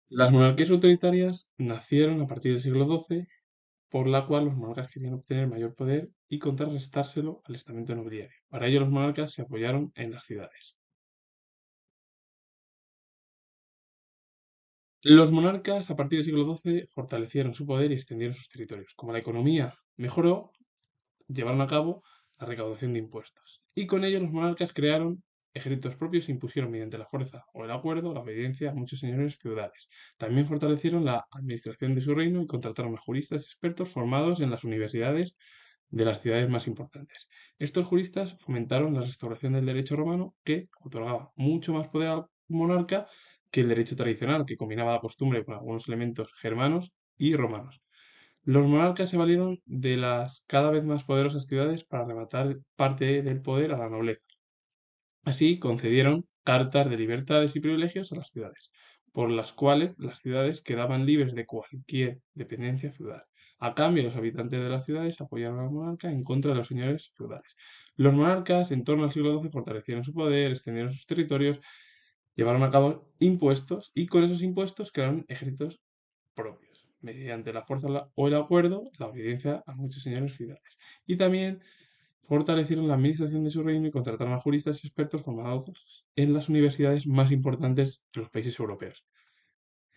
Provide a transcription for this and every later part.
Las monarquías autoritarias nacieron a partir del siglo XII, por la cual los monarcas querían obtener mayor poder y contrarrestárselo al estamento nobiliario. Para ello, los monarcas se apoyaron en las ciudades. Los monarcas, a partir del siglo XII, fortalecieron su poder y extendieron sus territorios. Como la economía mejoró, llevaron a cabo la recaudación de impuestos. Y con ello los monarcas crearon ejércitos propios e impusieron mediante la fuerza o el acuerdo la obediencia a muchos señores feudales. También fortalecieron la administración de su reino y contrataron a juristas expertos formados en las universidades de las ciudades más importantes. Estos juristas fomentaron la restauración del derecho romano que otorgaba mucho más poder al monarca que el derecho tradicional, que combinaba la costumbre con algunos elementos germanos y romanos. Los monarcas se valieron de las cada vez más poderosas ciudades para arrebatar parte del poder a la nobleza. Así concedieron cartas de libertades y privilegios a las ciudades, por las cuales las ciudades quedaban libres de cualquier dependencia feudal. A cambio, los habitantes de las ciudades apoyaron al monarca en contra de los señores feudales. Los monarcas, en torno al siglo XII, fortalecieron su poder, extendieron sus territorios, llevaron a cabo impuestos y con esos impuestos crearon ejércitos propios, mediante la fuerza o el acuerdo, la obediencia a muchos señores feudales. Y también fortalecieron la administración de su reino y contrataron a juristas y expertos formados en las universidades más importantes de los países europeos.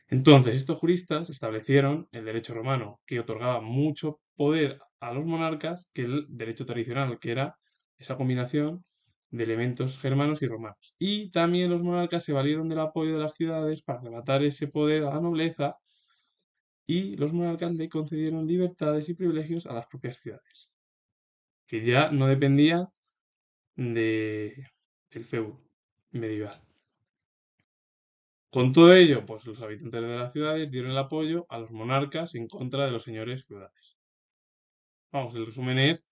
Entonces, estos juristas establecieron el derecho romano, que otorgaba mucho poder a los monarcas que el derecho tradicional, que era esa combinación de elementos germanos y romanos. Y también los monarcas se valieron del apoyo de las ciudades para arrebatar ese poder a la nobleza y los monarcas le concedieron libertades y privilegios a las propias ciudades, que ya no dependían de, del feudo medieval. Con todo ello, pues los habitantes de las ciudades dieron el apoyo a los monarcas en contra de los señores feudales. Vamos, el resumen es,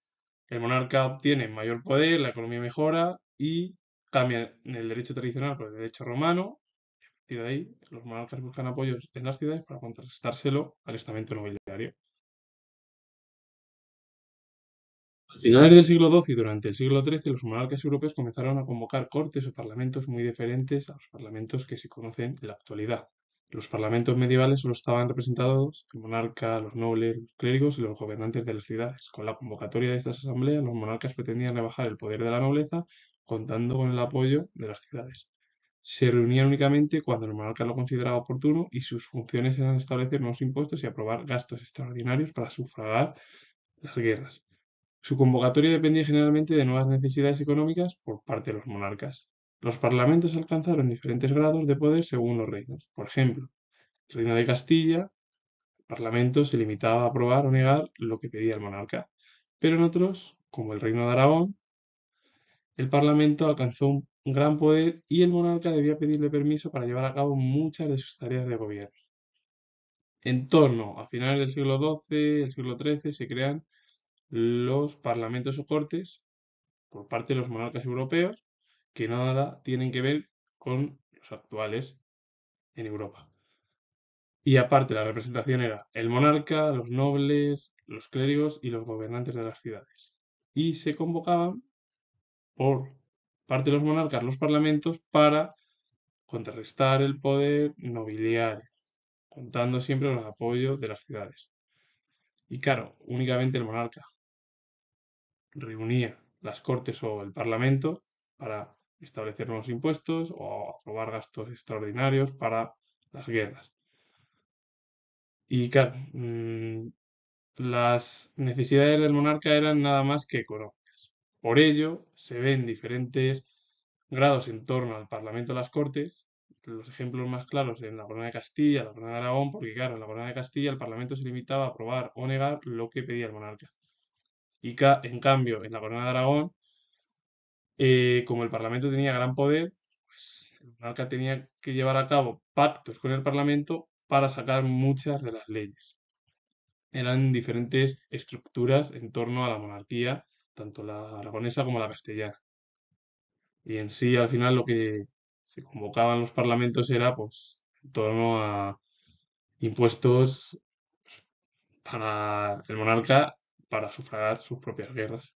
el monarca obtiene mayor poder, la economía mejora y cambia el derecho tradicional por el derecho romano. Y de ahí, los monarcas buscan apoyos en las ciudades para contrarrestárselo al estamento nobiliario. A finales del siglo XII y durante el siglo XIII, los monarcas europeos comenzaron a convocar cortes o parlamentos muy diferentes a los parlamentos que se conocen en la actualidad. Los parlamentos medievales solo estaban representados el monarca, los nobles, los clérigos y los gobernantes de las ciudades. Con la convocatoria de estas asambleas, los monarcas pretendían rebajar el poder de la nobleza, contando con el apoyo de las ciudades. Se reunían únicamente cuando el monarca lo consideraba oportuno y sus funciones eran establecer nuevos impuestos y aprobar gastos extraordinarios para sufragar las guerras. Su convocatoria dependía generalmente de nuevas necesidades económicas por parte de los monarcas. Los parlamentos alcanzaron diferentes grados de poder según los reinos. Por ejemplo, el reino de Castilla, el parlamento se limitaba a aprobar o negar lo que pedía el monarca. Pero en otros, como el reino de Aragón, el parlamento alcanzó un gran poder y el monarca debía pedirle permiso para llevar a cabo muchas de sus tareas de gobierno. En torno a finales del siglo XII, el siglo XIII, se crean los parlamentos o cortes por parte de los monarcas europeos que nada tienen que ver con los actuales en Europa. Y aparte la representación era el monarca, los nobles, los clérigos y los gobernantes de las ciudades. Y se convocaban por parte de los monarcas los parlamentos para contrarrestar el poder nobiliario, contando siempre con el apoyo de las ciudades. Y claro, únicamente el monarca reunía las cortes o el parlamento para establecer nuevos impuestos o aprobar gastos extraordinarios para las guerras. Y claro, las necesidades del monarca eran nada más que económicas. Por ello, se ven diferentes grados en torno al Parlamento de las Cortes. Los ejemplos más claros en la Corona de Castilla, la Corona de Aragón, porque claro, en la Corona de Castilla el Parlamento se limitaba a aprobar o negar lo que pedía el monarca. Y en cambio, en la Corona de Aragón, como el Parlamento tenía gran poder, pues el monarca tenía que llevar a cabo pactos con el Parlamento para sacar muchas de las leyes. Eran diferentes estructuras en torno a la monarquía, tanto la aragonesa como la castellana. Y en sí, al final, lo que se convocaban los parlamentos era, pues, en torno a impuestos para el monarca para sufragar sus propias guerras.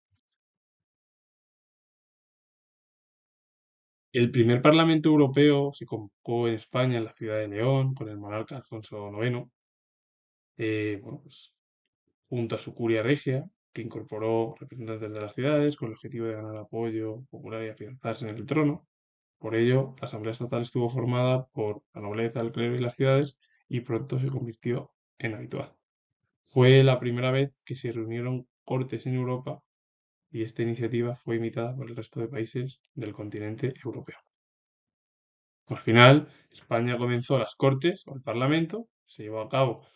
El primer Parlamento Europeo se convocó en España, en la ciudad de León, con el monarca Alfonso IX, bueno, pues, junto a su curia regia, que incorporó representantes de las ciudades con el objetivo de ganar apoyo popular y afianzarse en el trono. Por ello, la Asamblea Estatal estuvo formada por la nobleza, el clero y las ciudades y pronto se convirtió en habitual. Fue la primera vez que se reunieron cortes en Europa y esta iniciativa fue imitada por el resto de países del continente europeo. Al final, España comenzó las cortes o el Parlamento, se llevó a cabo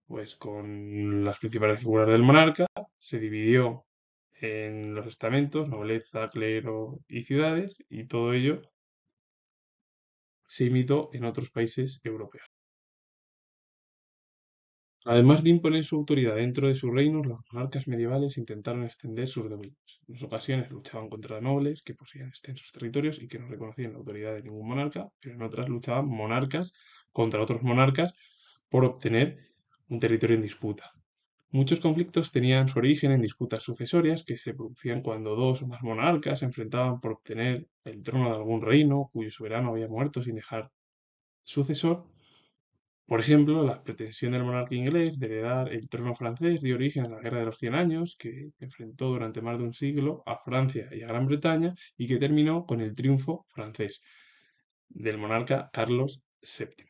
pues con las principales figuras del monarca, se dividió en los estamentos, nobleza, clero y ciudades, y todo ello se imitó en otros países europeos. Además de imponer su autoridad dentro de sus reinos, los monarcas medievales intentaron extender sus dominios. En muchas ocasiones luchaban contra nobles que poseían extensos territorios y que no reconocían la autoridad de ningún monarca, pero en otras luchaban monarcas contra otros monarcas por obtener un territorio en disputa. Muchos conflictos tenían su origen en disputas sucesorias que se producían cuando dos o más monarcas se enfrentaban por obtener el trono de algún reino cuyo soberano había muerto sin dejar sucesor. Por ejemplo, la pretensión del monarca inglés de heredar el trono francés dio origen a la Guerra de los Cien Años, que enfrentó durante más de un siglo a Francia y a Gran Bretaña y que terminó con el triunfo francés del monarca Carlos VII.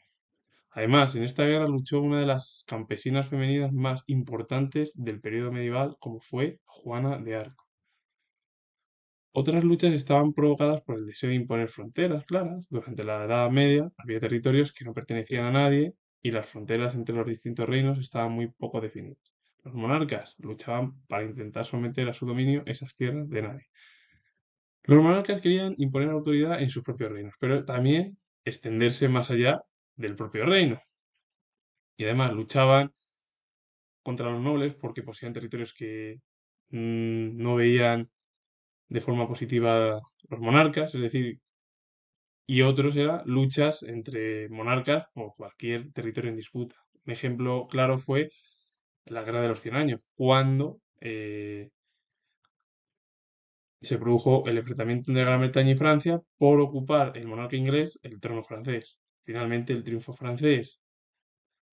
Además, en esta guerra luchó una de las campesinas femeninas más importantes del periodo medieval, como fue Juana de Arco. Otras luchas estaban provocadas por el deseo de imponer fronteras claras. Durante la Edad Media había territorios que no pertenecían a nadie y las fronteras entre los distintos reinos estaban muy poco definidas. Los monarcas luchaban para intentar someter a su dominio esas tierras de nadie. Los monarcas querían imponer autoridad en sus propios reinos, pero también extenderse más allá del propio reino. Y además luchaban contra los nobles porque poseían territorios que no veían de forma positiva los monarcas, es decir, y otros eran luchas entre monarcas por cualquier territorio en disputa. Un ejemplo claro fue la Guerra de los Cien Años, cuando se produjo el enfrentamiento entre Gran Bretaña y Francia por ocupar el monarca inglés el trono francés. Finalmente, el triunfo francés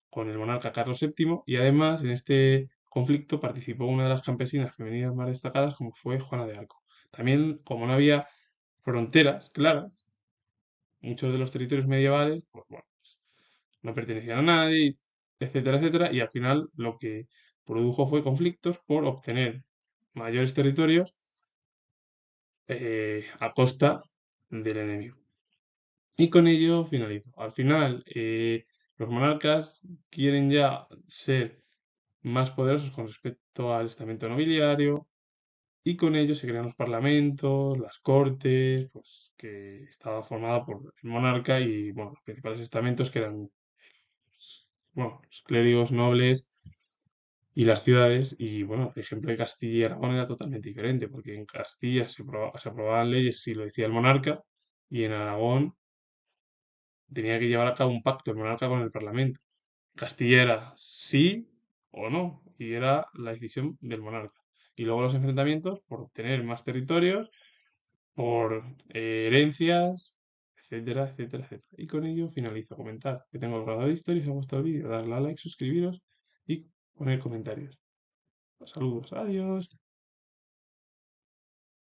con el monarca Carlos VII y además en este conflicto participó una de las campesinas femeninas más destacadas como fue Juana de Arco. También, como no había fronteras claras, muchos de los territorios medievales, pues bueno, no pertenecían a nadie, etcétera, etcétera, y al final lo que produjo fue conflictos por obtener mayores territorios a costa del enemigo. Y con ello finalizo. Al final, los monarcas quieren ya ser más poderosos con respecto al estamento nobiliario y con ello se crean los parlamentos, las cortes, pues que estaba formada por el monarca y bueno, los principales estamentos que eran bueno, los clérigos nobles y las ciudades y bueno, el ejemplo de Castilla y Aragón era totalmente diferente porque en Castilla se aprobaban leyes si lo decía el monarca y en Aragón tenía que llevar a cabo un pacto el monarca con el parlamento. Castilla era sí o no, y era la decisión del monarca. Y luego los enfrentamientos por obtener más territorios, por herencias, etcétera, etcétera, etcétera. Y con ello finalizo. Comentar que tengo el grado de historia, si os ha gustado el vídeo, darle a like, suscribiros y poner comentarios. Saludos, adiós.